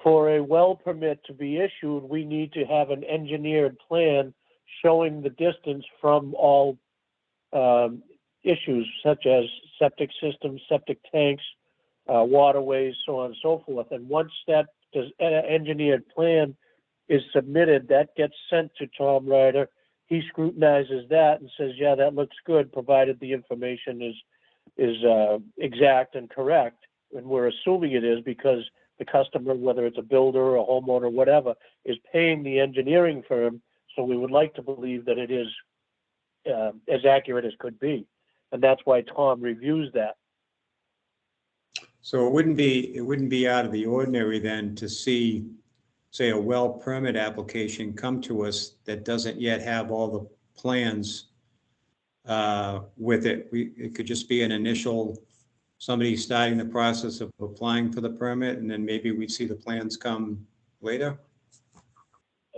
for a well permit to be issued, we need to have an engineered plan showing the distance from all issues such as septic systems, septic tanks, waterways, so on and so forth. And once that engineered plan is submitted, that gets sent to Tom Ryder. He scrutinizes that and says, yeah, that looks good, provided the information is exact and correct. And we're assuming it is because the customer, whether it's a builder, a homeowner, whatever, is paying the engineering firm. So we would like to believe that it is as accurate as could be. And that's why Tom reviews that. so it wouldn't be out of the ordinary then to see, say, a well permit application come to us that doesn't yet have all the plans with it. It could just be an initial, somebody starting the process of applying for the permit, and then maybe we'd see the plans come later.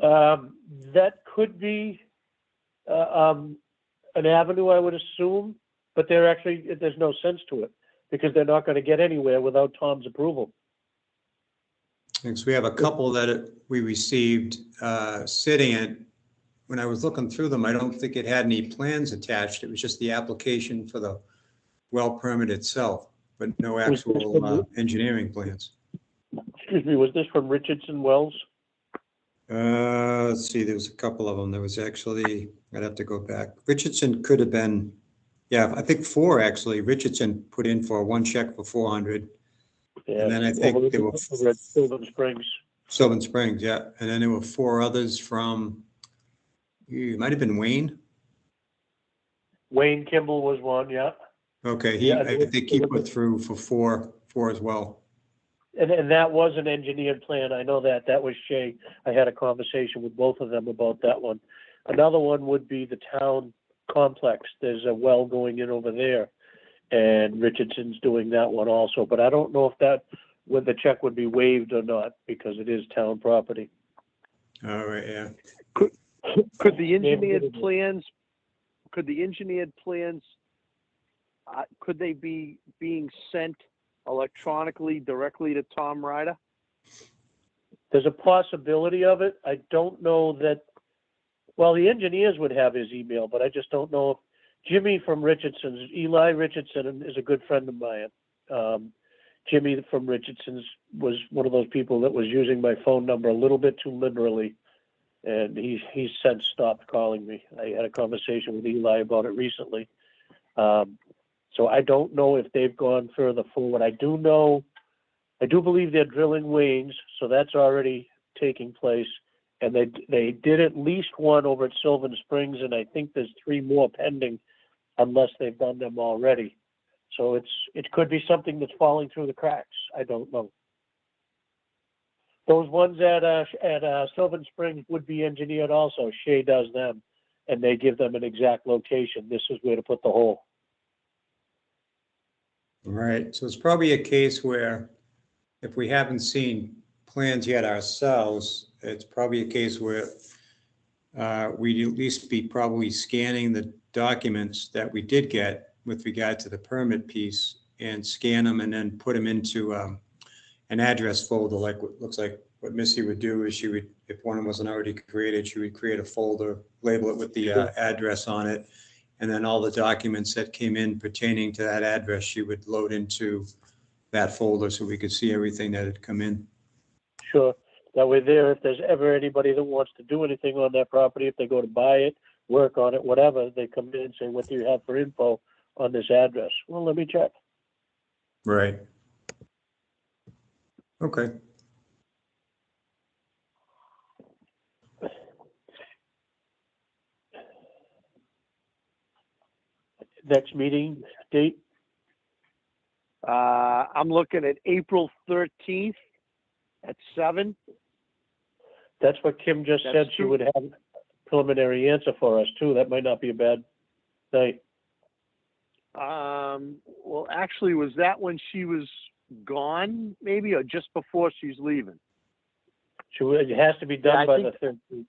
That could be an avenue, I would assume, but there's no sense to it because they're not going to get anywhere without Tom's approval. Because we have a couple that we received sitting in. When I was looking through them, I don't think it had any plans attached. It was just the application for the well permit itself, but no actual engineering plans. Excuse me, was this from Richardson Wells? Let's see, there was a couple of them. There was actually, I'd have to go back. Richardson could have been, yeah, I think 4 actually. Richardson put in for one check for 400. Yeah, And then I think there were Sylvan Springs. Sylvan Springs, yeah. And then there were 4 others from, it might have been Wayne. Wayne Kimball was one, yeah. Okay, I think he put through for 4 as well. And that was an engineered plan. I know that. That was Shay. I had a conversation with both of them about that one. Another one would be the town complex. There's a well going in over there, and Richardson's doing that one also. But I don't know if the check would be waived or not because it is town property. All right, yeah. Could the engineered plans, could they be being sent electronically directly to Tom Ryder? There's a possibility of it. I don't know that, well, the engineers would have his email, but I just don't know if Jimmy from Richardson's, Eli Richardson is a good friend of mine. Jimmy from Richardson's was one of those people that was using my phone number a little bit too liberally. And he's since stopped calling me. I had a conversation with Eli about it recently. So I don't know if they've gone further forward. I do believe they're drilling Wayne's, so that's already taking place. And they did at least one over at Sylvan Springs, and I think there's 3 more pending, unless they've done them already. So it could be something that's falling through the cracks. I don't know. Those ones at Sylvan Springs would be engineered also. Shay does them, and they give them an exact location. This is where to put the hole. Right, so it's probably a case where if we haven't seen plans yet ourselves, it's probably a case where we'd at least be probably scanning the documents that we did get with regard to the permit piece and scan them and then put them into an address folder, like what looks like what Missy would do is she would, if one wasn't already created, she would create a folder, label it with the address on it. And then all the documents that came in pertaining to that address, she would load into that folder so we could see everything that had come in. Sure. That way there, if there's ever anybody that wants to do anything on that property, if they go to buy it, work on it, whatever, they come in and say, what do you have for info on this address? Well, let me check. Right. Okay. Next meeting date? I'm looking at April 13th. At 7? That's what Kim just That's said. She true. would have a preliminary answer for us too. That might not be a bad night. Well, actually, was that when she was gone, maybe, or just before she's leaving? It has to be done I by think- the 13th.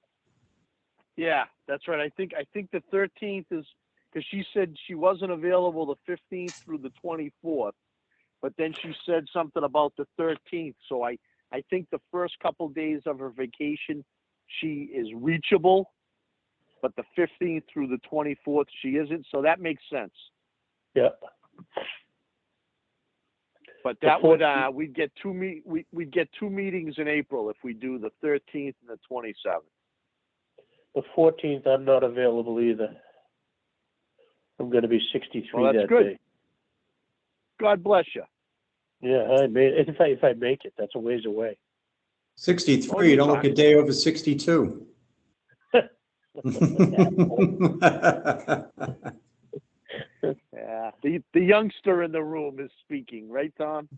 Yeah, that's right. I think the 13th is, because she said she wasn't available the 15th through the 24th, but then she said something about the 13th. So I think the first couple days of her vacation, she is reachable, but the 15th through the 24th, she isn't. So that makes sense. Yeah. But The that would 14th. we'd get we'd get 2 meetings in April if we do the 13th and the 27th. The 14th, I'm not available either. I'm going to be 63 Well, that's that good. day. God bless you. Yeah, I made it. If I make it, that's a ways away. 63, you don't look a day over 62. Yeah, the youngster in the room is speaking, right, Tom?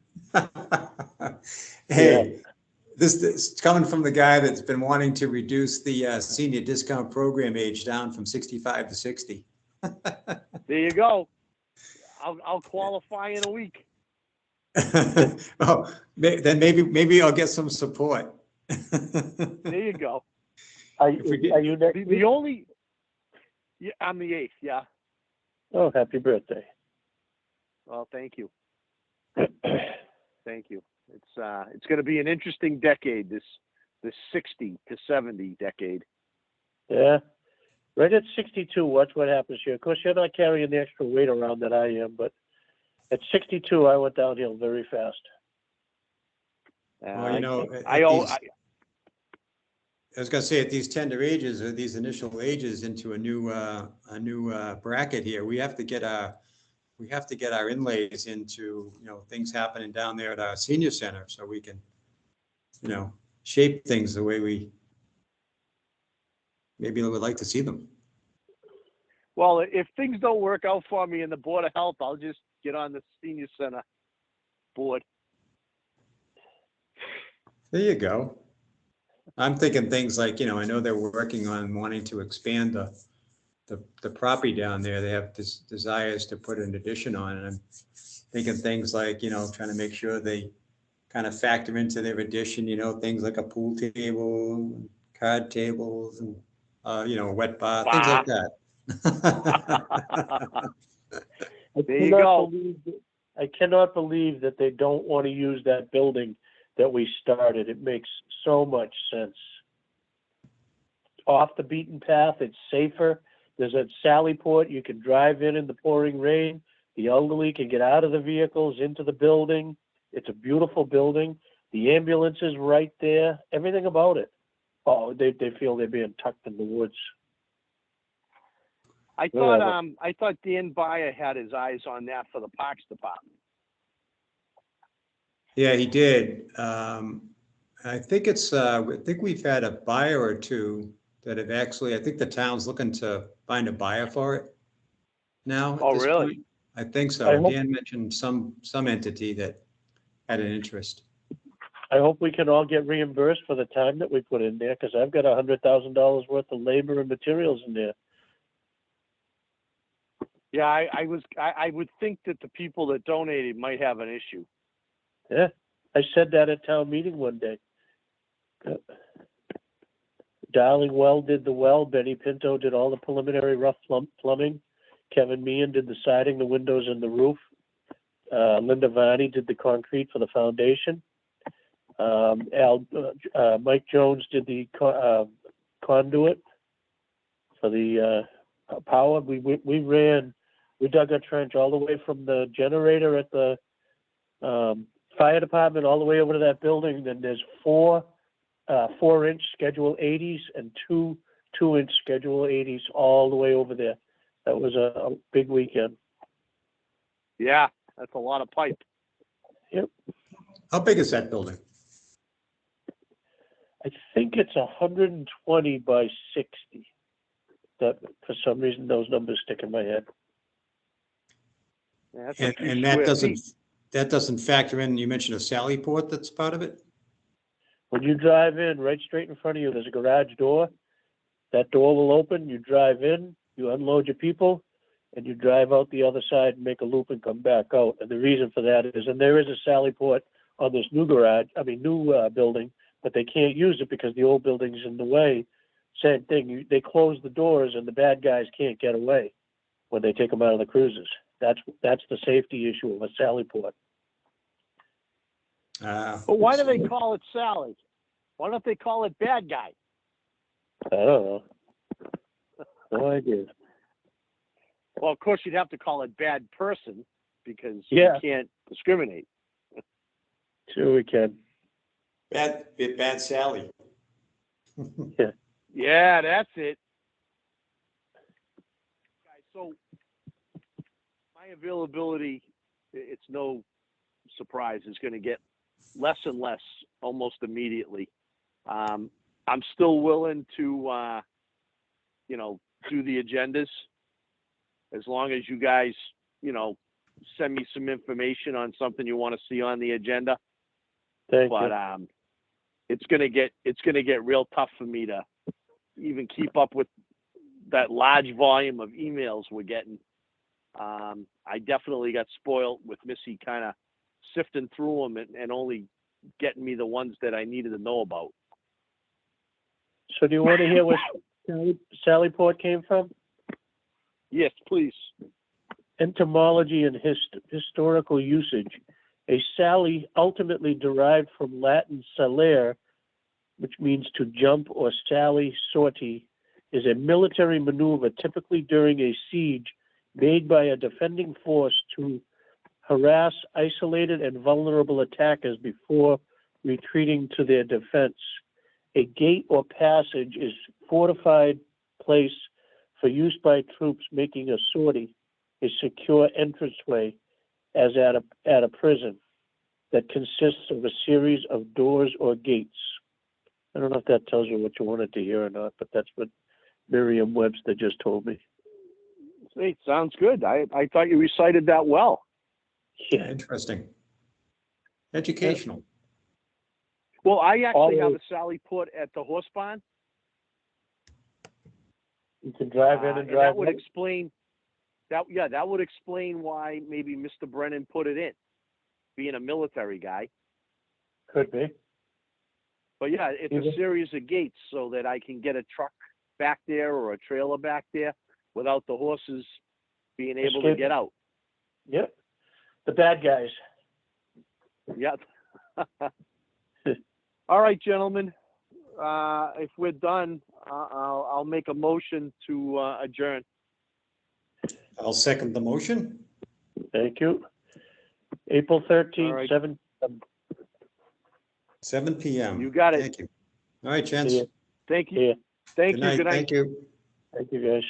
Hey, this is coming from the guy that's been wanting to reduce the senior discount program age down from 65 to 60. There you go. I'll qualify in a week. Oh, then maybe I'll get some support. There you go. Are If we get- you next The week? only, yeah, I'm the 8th. Yeah. Oh, happy birthday. Well, thank you. Thank you. It's going to be an interesting decade. This 60 to 70 decade. Yeah. Right at 62, watch what happens here. Of course, you're not carrying the extra weight around that I am, but at 62, I went downhill very fast. Well, you know, I was gonna say, at these tender ages, or these initial ages into a new bracket here, we have to get our inlays into, things happening down there at our senior center, so we can, shape things the way we maybe would like to see them. Well, if things don't work out for me in the Board of Health, I'll just get on the senior center board. There you go. I'm thinking things like, I know they're working on wanting to expand the property down there. They have desires to put an addition on, and I'm thinking things like, trying to make sure they kind of factor into their addition, things like a pool table, card tables, and, a wet bar, things like that. There you go. I cannot believe that they don't want to use that building that we started. It makes so much sense. Off the beaten path, it's safer. There's a sally port. You can drive in the pouring rain. The elderly can get out of the vehicles into the building. It's a beautiful building. The ambulance is right there. Everything about it. Oh, they feel they're being tucked in the woods. I thought Dan Byer had his eyes on that for the Parks Department. Yeah, he did. I think we've had a buyer or two that have actually, I think the town's looking to find a buyer for it now. Oh, at this really? point. I think I so. hope- Dan mentioned some entity that had an interest. I hope we can all get reimbursed for the time that we put in there, because I've got $100,000 worth of labor and materials in there. Yeah, I would think that the people that donated might have an issue. Yeah, I said that at town meeting one day. Darling Well did the well. Benny Pinto did all the preliminary rough plumbing. Kevin Meehan did the siding, the windows, and the roof. Linda Varney did the concrete for the foundation. Mike Jones did the conduit for the power. We dug a trench all the way from the generator at the fire department all the way over to that building. Then there's 4-inch Schedule 80s and two 2-inch Schedule 80s all the way over there. That was a big weekend. Yeah, that's a lot of pipe. Yep. How big is that building? I think it's 120 by 60. That, for some reason, those numbers stick in my head. Yeah, that's a few And square that feet. doesn't factor in, you mentioned a sally port that's part of it? When you drive in, right straight in front of you, there's a garage door. That door will open, you drive in, you unload your people, and you drive out the other side and make a loop and come back out. And the reason for that is, and there is a sally port on this new building, but they can't use it because the old building's in the way. Same thing, they close the doors and the bad guys can't get away when they take them out of the cruisers. That's the safety issue of a sally port. But why do they call it Sally? Why don't they call it bad guy? I don't know. No idea. Well, of course, you'd have to call it bad person because Yeah. you can't discriminate. Sure we can. Bad Sally. Yeah, that's it. So my availability, it's no surprise, is going to get less and less almost immediately. I'm still willing to, do the agendas as long as you guys, send me some information on something you want to see on the agenda. Thank But you. it's gonna get real tough for me to even keep up with that large volume of emails we're getting. I definitely got spoiled with Missy kind of sifting through them and only getting me the ones that I needed to know about. So do you want to hear where Sally Port came from? Yes, please. Etymology and historical usage. A sally, ultimately derived from Latin salere, which means to jump or sally sortie, is a military maneuver typically during a siege made by a defending force to harass isolated and vulnerable attackers before retreating to their defense. A gate or passage is fortified place for use by troops making a sortie, a secure entranceway, as at a prison that consists of a series of doors or gates. I don't know if that tells you what you wanted to hear or not, but that's what Merriam-Webster just told me. Hey, sounds good. I thought you recited that well. Yeah. Interesting. Educational. Well, I actually have Always. a Sally Port at the horse barn. You can drive in and And drive that would out. explain that would explain why maybe Mr. Brennan put it in, being a military guy. Could be. But yeah, it's a Mhm. series of gates so that I can get a truck back there or a trailer back there without the horses being able to Escape. get out. Yep. The bad guys. Yep. All right, gentlemen. If we're done, I'll make a motion to adjourn. I'll second the motion. Thank you. April 13th, All right. 7 p.m. You got it. Thank you. All right, gents. See ya. Thank you. Yeah. Thank Good you. night. Good night. Thank you. Thank you, guys.